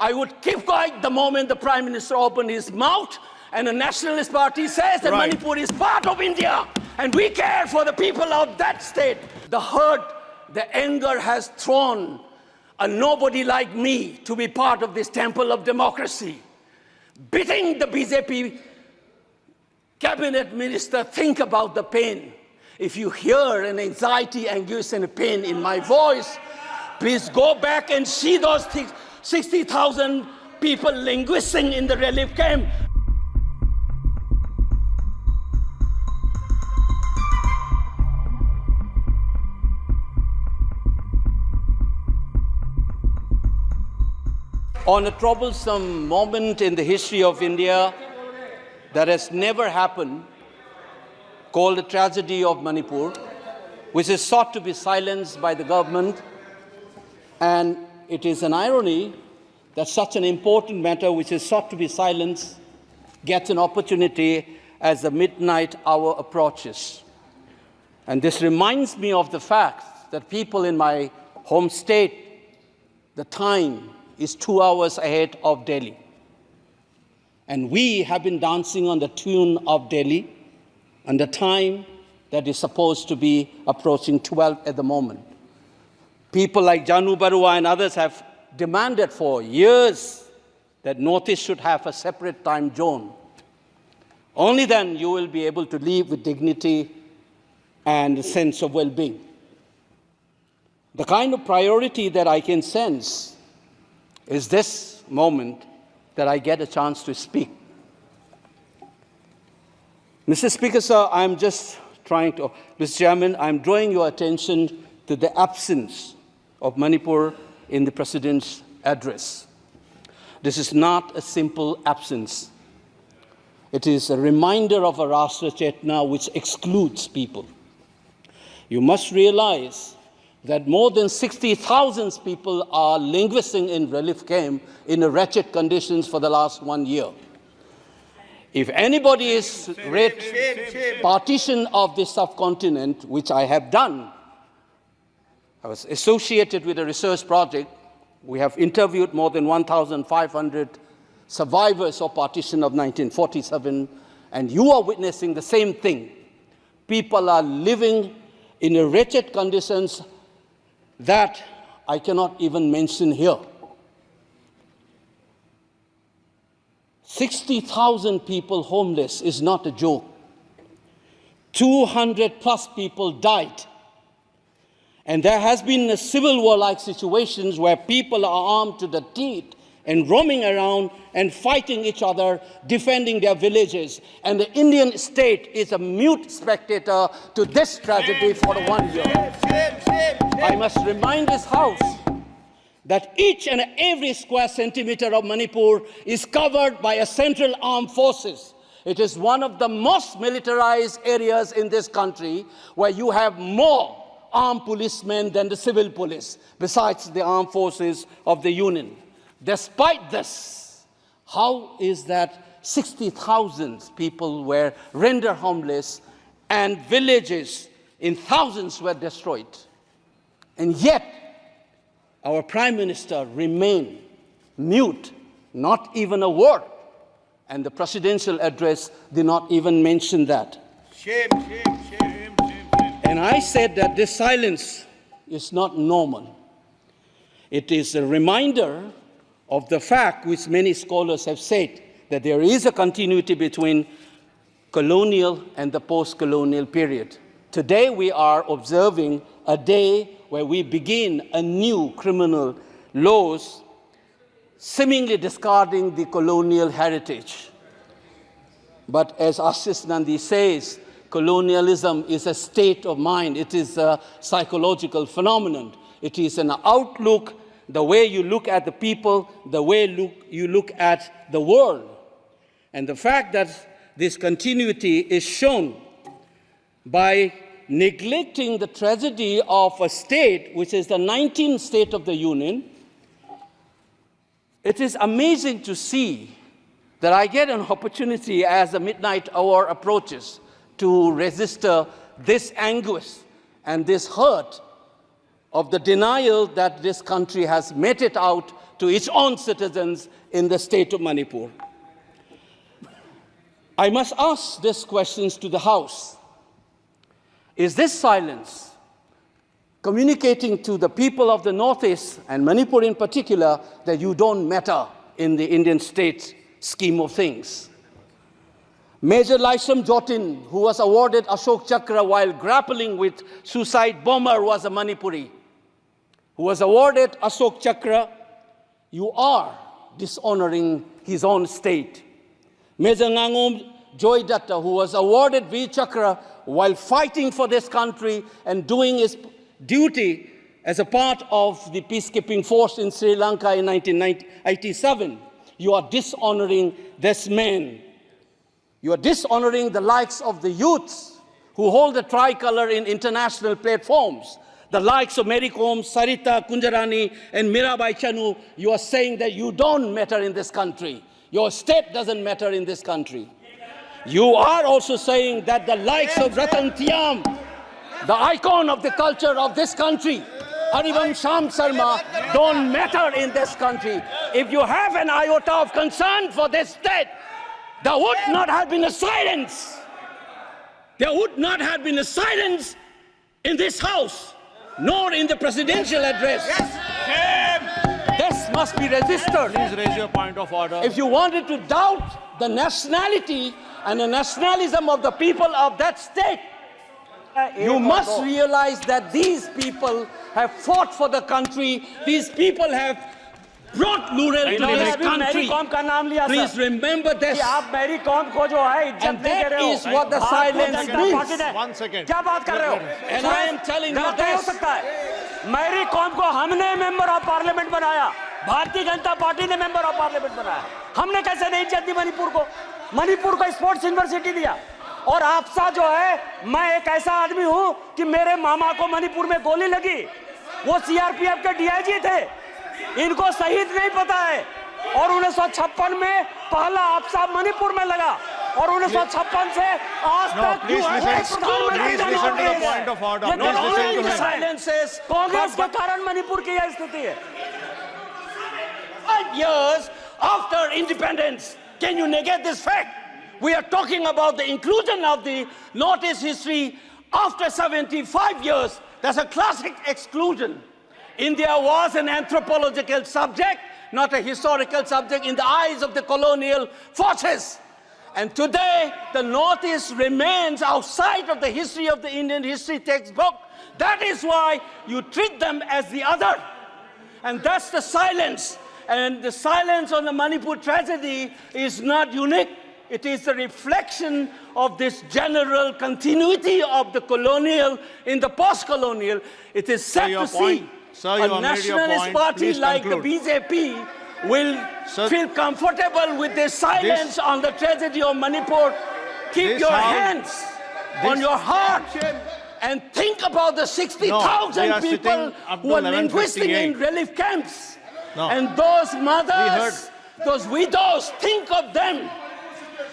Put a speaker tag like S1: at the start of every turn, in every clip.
S1: I would keep quiet the moment the Prime Minister opened his mouth and the Nationalist Party says that Manipur is part of India and we care for the people of that state. The hurt, the anger has thrown a nobody like me to be part of this temple of democracy. Beating the BJP cabinet minister, think about the pain. If you hear an anxiety, anguish, and pain in my voice, please go back and see those 60,000 people languishing in the relief camp. On a troublesome moment in the history of India that has never happened, called the tragedy of Manipur, which is sought to be silenced by the government. And it is an irony that such an important matter which is sought to be silenced gets an opportunity as the midnight hour approaches. And this reminds me of the fact that people in my home state, the time is 2 hours ahead of Delhi. And we have been dancing on the tune of Delhi and the time that is supposed to be approaching 12 at the moment. People like Janu Barua and others have demanded for years that Northeast should have a separate time zone. Only then you will be able to live with dignity and a sense of well-being. The kind of priority that I can sense is this moment that I get a chance to speak. Mr. Speaker, sir, Mr. Chairman, I'm drawing your attention to the absence of Manipur in the President's address. This is not a simple absence. It is a reminder of a Rashtra Chetna which excludes people. You must realize that more than 60,000 people are languishing in relief camp in wretched conditions for the last 1 year. If anybody is read partition of this subcontinent, which I have done, I was associated with a research project. We have interviewed more than 1,500 survivors of partition of 1947, and you are witnessing the same thing. People are living in wretched conditions that I cannot even mention here. 60,000 people homeless is not a joke. 200 plus people died. And there has been a civil war-like situations where people are armed to the teeth and roaming around and fighting each other, defending their villages. And the Indian state is a mute spectator to this tragedy for 1 year. I must remind this House that each and every square centimeter of Manipur is covered by a central armed forces. It is one of the most militarized areas in this country where you have more armed policemen than the civil police, besides the armed forces of the Union. Despite this, how is that 60,000 people were rendered homeless and villages in thousands were destroyed? And yet, our Prime Minister remained mute, not even a word. And the presidential address did not even mention that. Shame, shame, shame, shame, shame. And I said that this silence is not normal. It is a reminder of the fact which many scholars have said, that there is a continuity between colonial and the post-colonial period. Today we are observing a day where we begin a new criminal laws, seemingly discarding the colonial heritage. But as Ashish Nandi says, colonialism is a state of mind. It is a psychological phenomenon. It is an outlook, the way you look at the people, the way you look at the world. And the fact that this continuity is shown by neglecting the tragedy of a state, which is the 19th state of the Union. It is amazing to see that I get an opportunity as the midnight hour approaches to register this anguish and this hurt of the denial that this country has meted out to its own citizens in the state of Manipur. I must ask these questions to the House. Is this silence communicating to the people of the Northeast, and Manipur in particular, that you don't matter in the Indian state scheme of things? Major Laisam Jotin, who was awarded Ashok Chakra while grappling with suicide bomber, was a Manipuri, who was awarded Ashok Chakra. You are dishonoring his own state. Major Angomcha Joy Datta, who was awarded Veer Chakra while fighting for this country and doing his duty as a part of the peacekeeping force in Sri Lanka in 1987. You are dishonoring this man. You are dishonoring the likes of the youths who hold the tricolor in international platforms. The likes of Mary Kom, Sarita Kunjarani, and Mirabai Chanu. You are saying that you don't matter in this country. Your state doesn't matter in this country. You are also saying that the likes of Ratan Tiam, the icon of the culture of this country, Harivam Sham Sarma, don't matter in this country. If you have an iota of concern for this state, there would not have been a silence. There would not have been a silence in this House, nor in the presidential address. This must be registered.
S2: Please raise your point of order.
S1: If you wanted to doubt the nationality and the nationalism of the people of that state, you must realize that these people have fought for the country. These people have brought Lural to this country. Please remember this. And that is what the silence means.
S2: 1 second.
S1: And I am telling you this.
S3: Mary Kom को हमने member of parliament बनाया, Bharatiya Janata party ने member of parliament बनाया। हमने कैसे नहीं इज्जत दी मणिपुर को स्पोर्ट्स यूनिवर्सिटी दिया। और आपसा जो है, मैं एक ऐसा आदमी हूं कि मेरे मामा को मणिपुर में गोली लगी, वो सीआरपीएफ के डीआईजी थे, इनको शहीद नहीं पता है। और 1956 में पहला आपसा मणिपुर में लगा, और 1956 से आज तक कांग्रेस के कारण मणिपुर की यह स्थिति है।
S1: 5 years after independence, can you negate this fact? We are talking about the inclusion of the Northeast history after 75 years. That's a classic exclusion. India was an anthropological subject, not a historical subject in the eyes of the colonial forces. And today, the Northeast remains outside of the history of the Indian history textbook. That is why you treat them as the other. And that's the silence. And the silence on the Manipur tragedy is not unique. It is a reflection of this general continuity of the colonial in the post-colonial. It is sad to see a nationalist party like the BJP will feel comfortable with this silence on the tragedy of Manipur. Keep your hands on your heart and think about the 60,000 people who are linguistic in relief camps. And those mothers, those widows, think of them.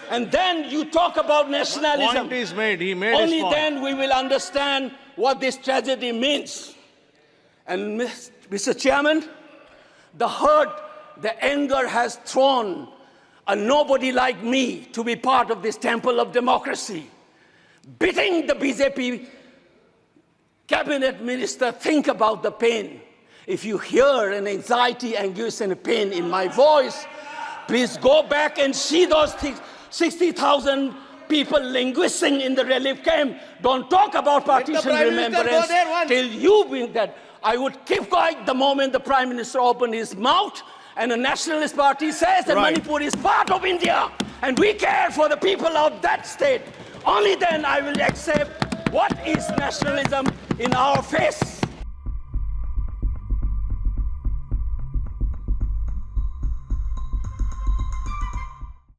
S1: And then you talk about nationalism.
S2: Point is made. He made
S1: Only
S2: his point.
S1: then we will understand what this tragedy means. And Mr. Chairman, the hurt, the anger has thrown a nobody like me to be part of this temple of democracy. Beating the BJP cabinet minister, think about the pain. If you hear an anxiety, anguish, and pain in my voice, please go back and see those 60,000 people linguisting in the relief camp. Don't talk about partition remembrance till you bring that. I would keep quiet the moment the Prime Minister opened his mouth and the Nationalist Party says that Manipur is part of India and we care for the people of that state. Only then I will accept what is nationalism in our face.